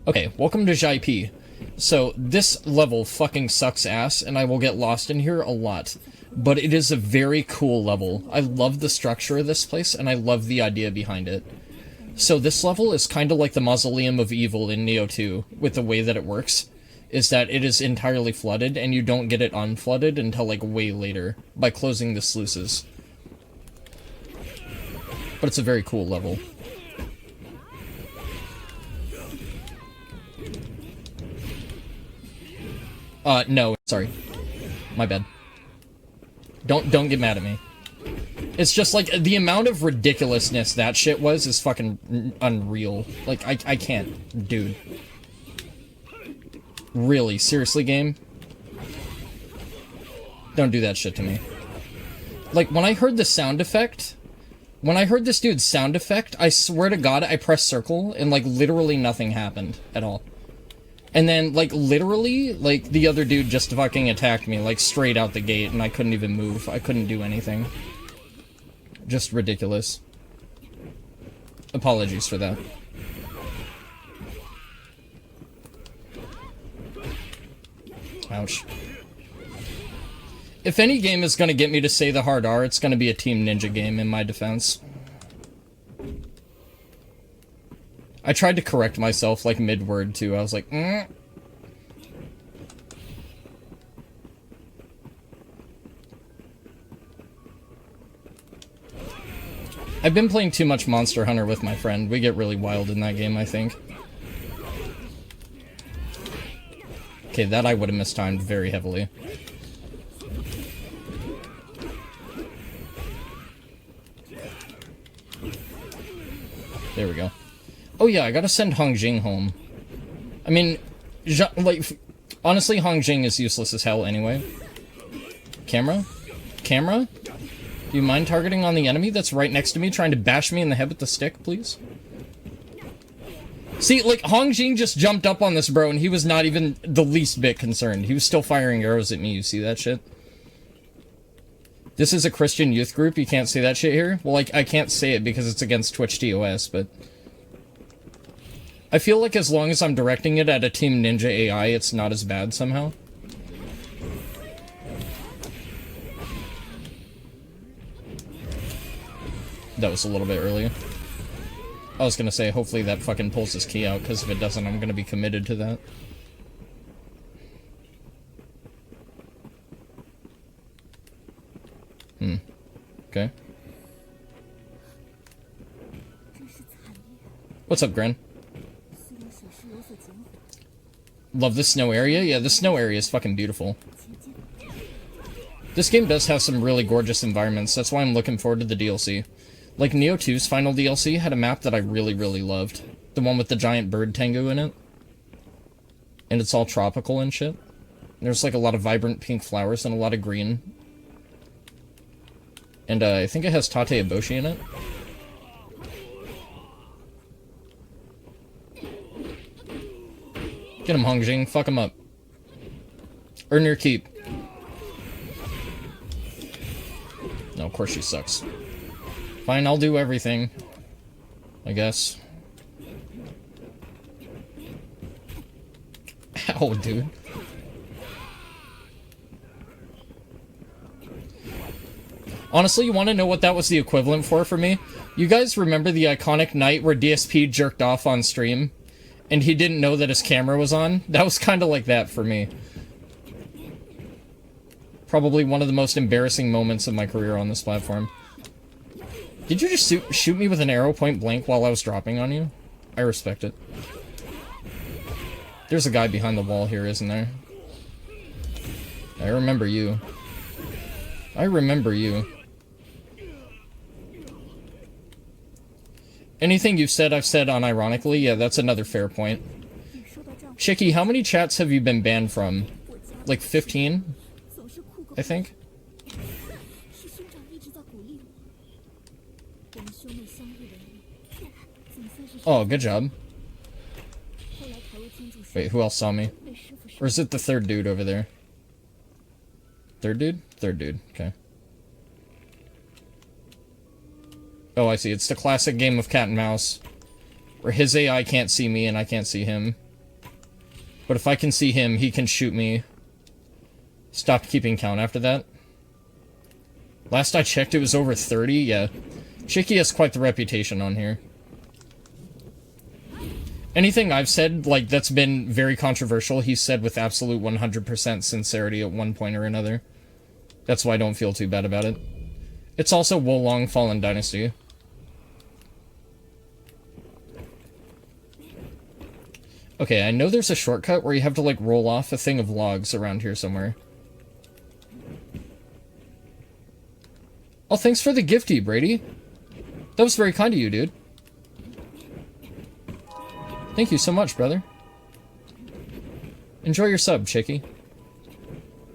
Okay, welcome to Xiapi. So, this level fucking sucks ass, and I will get lost in here a lot. But it is a very cool level. I love the structure of this place, and I love the idea behind it. So this level is kind of like the Mausoleum of Evil in Neo 2, with the way that it works. Is that it is entirely flooded, and you don't get it unflooded until, like, way later, by closing the sluices. But it's a very cool level. No, sorry. My bad. Don't get mad at me. It's just, like, the amount of ridiculousness that shit was is fucking unreal. Like, I can't, dude. Really? Seriously, game? Don't do that shit to me. Like, when I heard the sound effect... When I heard this dude's sound effect, I swear to God, I pressed circle, and, like, literally nothing happened at all. And then, like, literally, like, the other dude just fucking attacked me, like, straight out the gate, and I couldn't even move. I couldn't do anything. Just ridiculous. Apologies for that. Ouch. If any game is gonna get me to say the hard R, it's gonna be a Team Ninja game, in my defense. I tried to correct myself, like, mid-word, too. I was like, I've been playing too much Monster Hunter with my friend. We get really wild in that game, I think. Okay, that I would have mistimed very heavily. There we go. Oh yeah, I gotta send Hong Jing home. I mean, like, honestly, Hong Jing is useless as hell anyway. Camera? Camera? Do you mind targeting on the enemy that's right next to me, trying to bash me in the head with the stick, please? See, like, Hong Jing just jumped up on this bro, and he was not even the least bit concerned. He was still firing arrows at me, you see that shit? This is a Christian youth group, you can't say that shit here? Well, like, I can't say it because it's against Twitch TOS, but... I feel like as long as I'm directing it at a Team Ninja AI, it's not as bad somehow. That was a little bit early. I was gonna say, hopefully that fucking pulls his key out, because if it doesn't, I'm gonna be committed to that. Okay. What's up, Gren? Love the snow area? Yeah, the snow area is fucking beautiful. This game does have some really gorgeous environments, that's why I'm looking forward to the DLC. Like, Neo 2's final DLC had a map that I really, really loved. The one with the giant bird Tengu in it. And it's all tropical and shit. There's, like, a lot of vibrant pink flowers and a lot of green. And, I think it has Tate Eboshi in it. Get him, Hong Jing. Fuck him up. Earn your keep. No, of course she sucks. Fine, I'll do everything. I guess. Ow, dude. Honestly, you want to know what that was the equivalent for me? You guys remember the iconic night where DSP jerked off on stream? And he didn't know that his camera was on? That was kind of like that for me. Probably one of the most embarrassing moments of my career on this platform. Did you just shoot me with an arrow point blank while I was dropping on you? I respect it. There's a guy behind the wall here, isn't there? I remember you. I remember you. Anything you've said, I've said unironically. Yeah, that's another fair point. Chicky, how many chats have you been banned from? Like 15? I think? Oh, good job. Wait, who else saw me? Or is it the third dude over there? Third dude? Third dude, okay. Oh, I see. It's the classic game of cat and mouse. Where his AI can't see me and I can't see him. But if I can see him, he can shoot me. Stopped keeping count after that. Last I checked, it was over 30. Yeah. Chicky has quite the reputation on here. Anything I've said, like, that's been very controversial, he's said with absolute 100% sincerity at one point or another. That's why I don't feel too bad about it. It's also Wolong Fallen Dynasty. Okay, I know there's a shortcut where you have to, like, roll off a thing of logs around here somewhere. Oh, thanks for the gifty, Brady. That was very kind of you, dude. Thank you so much, brother. Enjoy your sub, Chicky.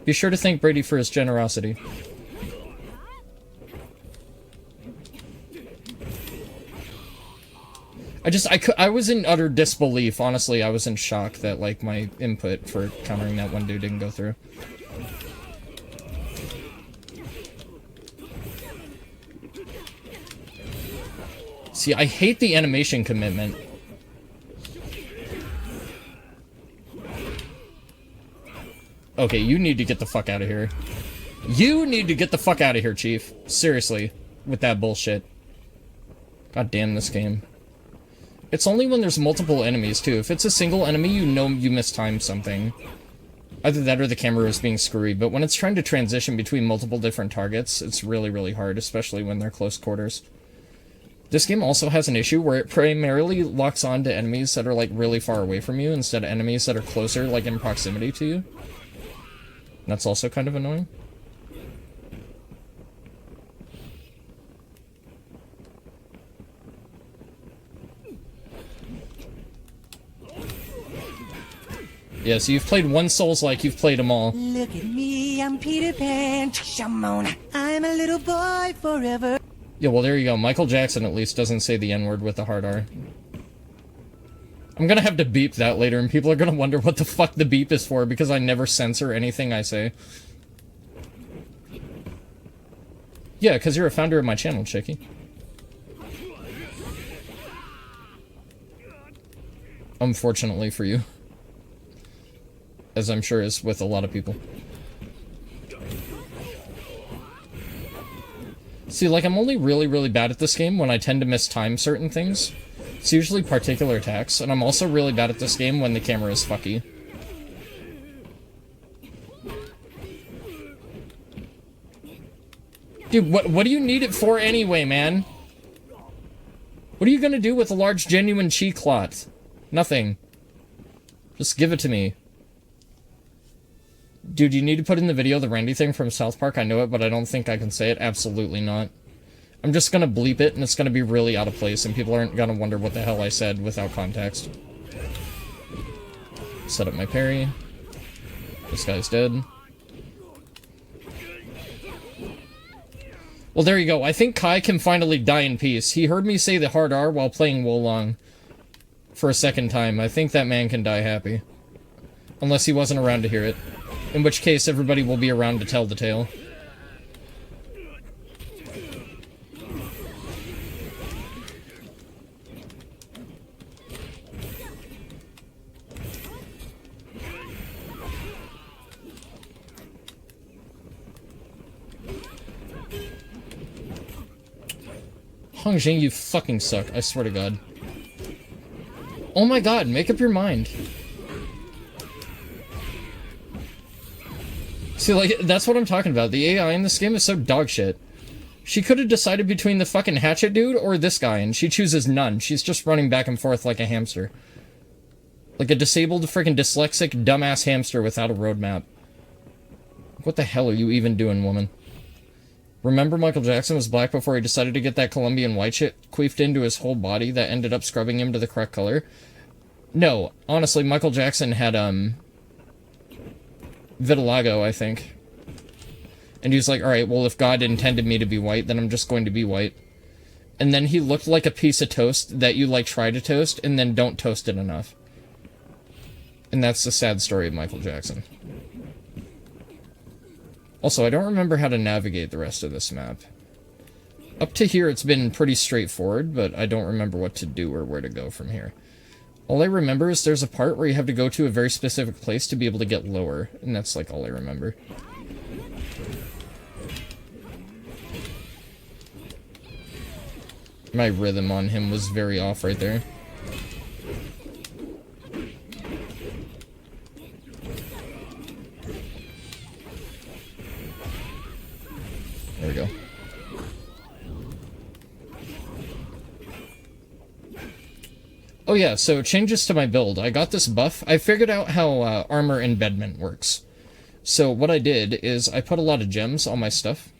Be sure to thank Brady for his generosity. I was in utter disbelief. Honestly, I was in shock that, like, my input for countering that one dude didn't go through. See, I hate the animation commitment. Okay, you need to get the fuck out of here. You need to get the fuck out of here, Chief. Seriously, with that bullshit. God damn this game. It's only when there's multiple enemies, too. If it's a single enemy, you know you mistimed something. Either that or the camera is being screwy, but when it's trying to transition between multiple different targets, it's really, really hard, especially when they're close quarters. This game also has an issue where it primarily locks on to enemies that are, like, really far away from you instead of enemies that are closer, like, in proximity to you. That's also kind of annoying. Yeah, so you've played one Souls-like, you've played them all. Look at me, I'm Peter Pan, Shamona. I'm a little boy forever. Yeah, well, there you go. Michael Jackson at least doesn't say the N-word with the hard R. I'm gonna have to beep that later, and people are gonna wonder what the fuck the beep is for, because I never censor anything I say. Yeah, because you're a founder of my channel, Chicky. Unfortunately for you. As I'm sure is with a lot of people. See, like, I'm only really, really bad at this game when I tend to mistime certain things. It's usually particular attacks, and I'm also really bad at this game when the camera is fucky. Dude, what do you need it for anyway, man? What are you gonna do with a large genuine chi clot? Nothing. Just give it to me. Dude, you need to put in the video the Randy thing from South Park. I know it, but I don't think I can say it. Absolutely not. I'm just gonna bleep it, and it's gonna be really out of place, and people aren't gonna wonder what the hell I said without context. Set up my parry. This guy's dead. Well, there you go. I think Kai can finally die in peace. He heard me say the hard R while playing Wolong for a second time. I think that man can die happy. Unless he wasn't around to hear it. In which case, everybody will be around to tell the tale. Hong Jing, you fucking suck. I swear to God. Oh my God, make up your mind. See, like, that's what I'm talking about. The AI in this game is so dog shit. She could have decided between the fucking hatchet dude or this guy, and she chooses none. She's just running back and forth like a hamster. Like a disabled, freaking dyslexic, dumbass hamster without a roadmap. What the hell are you even doing, woman? Remember Michael Jackson was black before he decided to get that Colombian white shit queefed into his whole body that ended up scrubbing him to the correct color? No, honestly, Michael Jackson had, vitiligo, I think. And he was like, alright, well, if God intended me to be white, then I'm just going to be white. And then he looked like a piece of toast that you, like, try to toast, and then don't toast it enough. And that's the sad story of Michael Jackson. Also, I don't remember how to navigate the rest of this map. Up to here, it's been pretty straightforward, but I don't remember what to do or where to go from here. All I remember is there's a part where you have to go to a very specific place to be able to get lower, and that's like all I remember. My rhythm on him was very off right there. There we go. Oh yeah, so changes to my build. I got this buff. I figured out how armor embedment works. So what I did is I put a lot of gems on my stuff.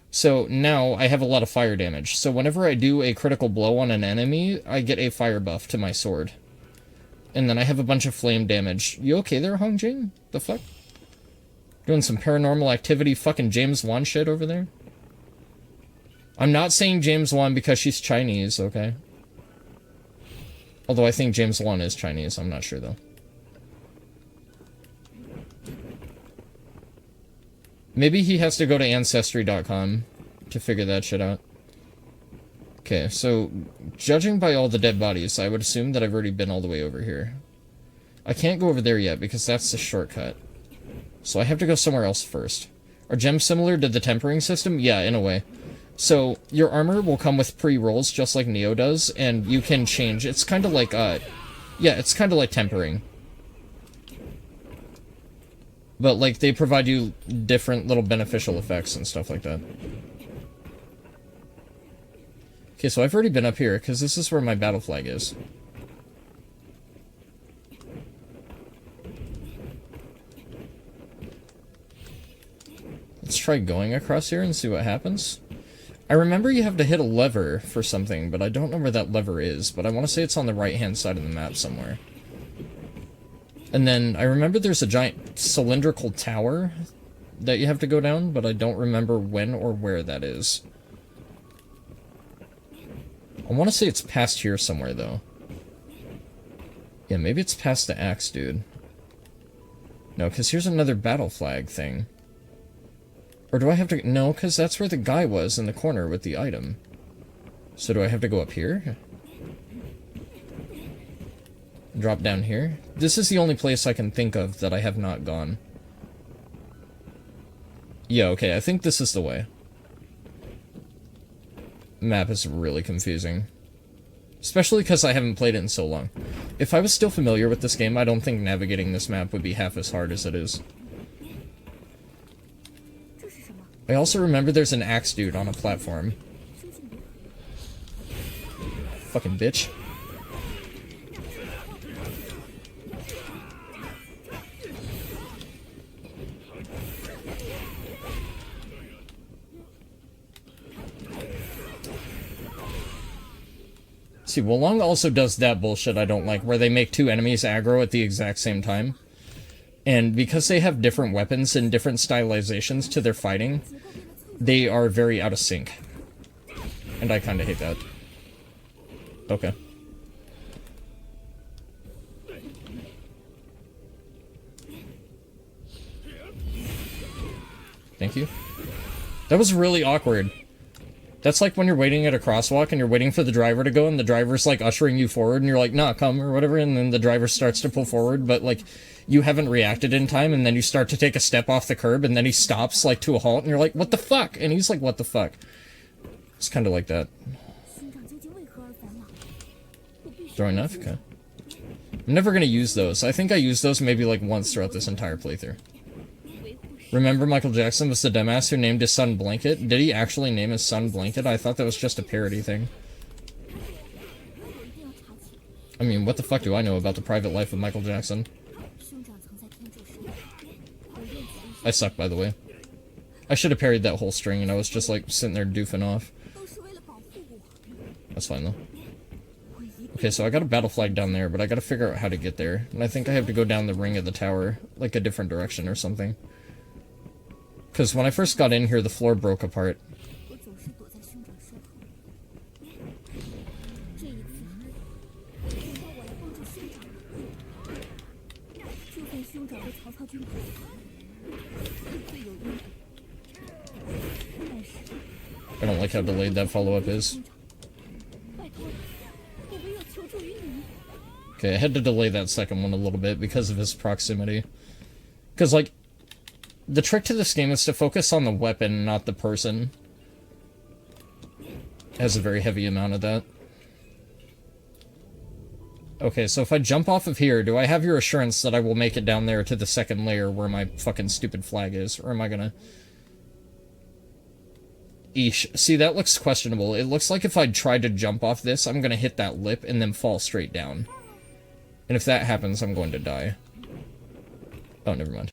So now I have a lot of fire damage. So whenever I do a critical blow on an enemy, I get a fire buff to my sword. And then I have a bunch of flame damage. You okay there, Hong Jing? The fuck? Doing some paranormal activity fucking James Wan shit over there? I'm not saying James Wan because she's Chinese, okay? Although I think James Wan is Chinese, I'm not sure though. Maybe he has to go to Ancestry.com to figure that shit out. Okay, so judging by all the dead bodies, I would assume that I've already been all the way over here. I can't go over there yet because that's the shortcut. So I have to go somewhere else first. Are gems similar to the tempering system? Yeah, in a way. So your armor will come with pre-rolls just like Neo does, and you can change. It's kind of like, yeah, it's kind of like tempering. But, like, they provide you different little beneficial effects and stuff like that. Okay, so I've already been up here, because this is where my battle flag is. Let's try going across here and see what happens. I remember you have to hit a lever for something, but I don't know where that lever is, but I want to say it's on the right-hand side of the map somewhere. And then, I remember there's a giant cylindrical tower that you have to go down, but I don't remember when or where that is. I want to say it's past here somewhere, though. Yeah, maybe it's past the axe, dude. No, because here's another battle flag thing. Or do I have to... No, because that's where the guy was in the corner with the item. So do I have to go up here? Drop down here. This is the only place I can think of that I have not gone. Yeah, okay, I think this is the way. Map is really confusing. Especially because I haven't played it in so long. If I was still familiar with this game, I don't think navigating this map would be half as hard as it is. I also remember there's an axe dude on a platform. Fucking bitch. See, Wolong also does that bullshit I don't like, where they make two enemies aggro at the exact same time. And because they have different weapons and different stylizations to their fighting, they are very out of sync. And I kinda hate that. Okay. Thank you. That was really awkward. That's like when you're waiting at a crosswalk and you're waiting for the driver to go and the driver's like ushering you forward and you're like, nah, come, or whatever, and then the driver starts to pull forward, but like, you haven't reacted in time, and then you start to take a step off the curb, and then he stops like to a halt, and you're like, what the fuck? And he's like, what the fuck? It's kind of like that. Throw enough? Okay. I'm never gonna use those. I think I used those maybe like once throughout this entire playthrough. Remember Michael Jackson was the dumbass who named his son Blanket? Did he actually name his son Blanket? I thought that was just a parody thing. I mean, what the fuck do I know about the private life of Michael Jackson? I suck, by the way. I should have parried that whole string and I was just like sitting there doofing off. That's fine though. Okay, so I got a battle flag down there, but I gotta figure out how to get there. And I think I have to go down the ring of the tower, like a different direction or something. Because when I first got in here, the floor broke apart. I don't like how delayed that follow-up is. Okay, I had to delay that second one a little bit because of his proximity. Because, like, the trick to this game is to focus on the weapon, not the person. It has a very heavy amount of that. Okay, so if I jump off of here, do I have your assurance that I will make it down there to the second layer where my fucking stupid flag is? Or am I gonna... Eesh. See, that looks questionable. It looks like if I tried to jump off this, I'm gonna hit that lip and then fall straight down. And if that happens, I'm going to die. Oh, never mind.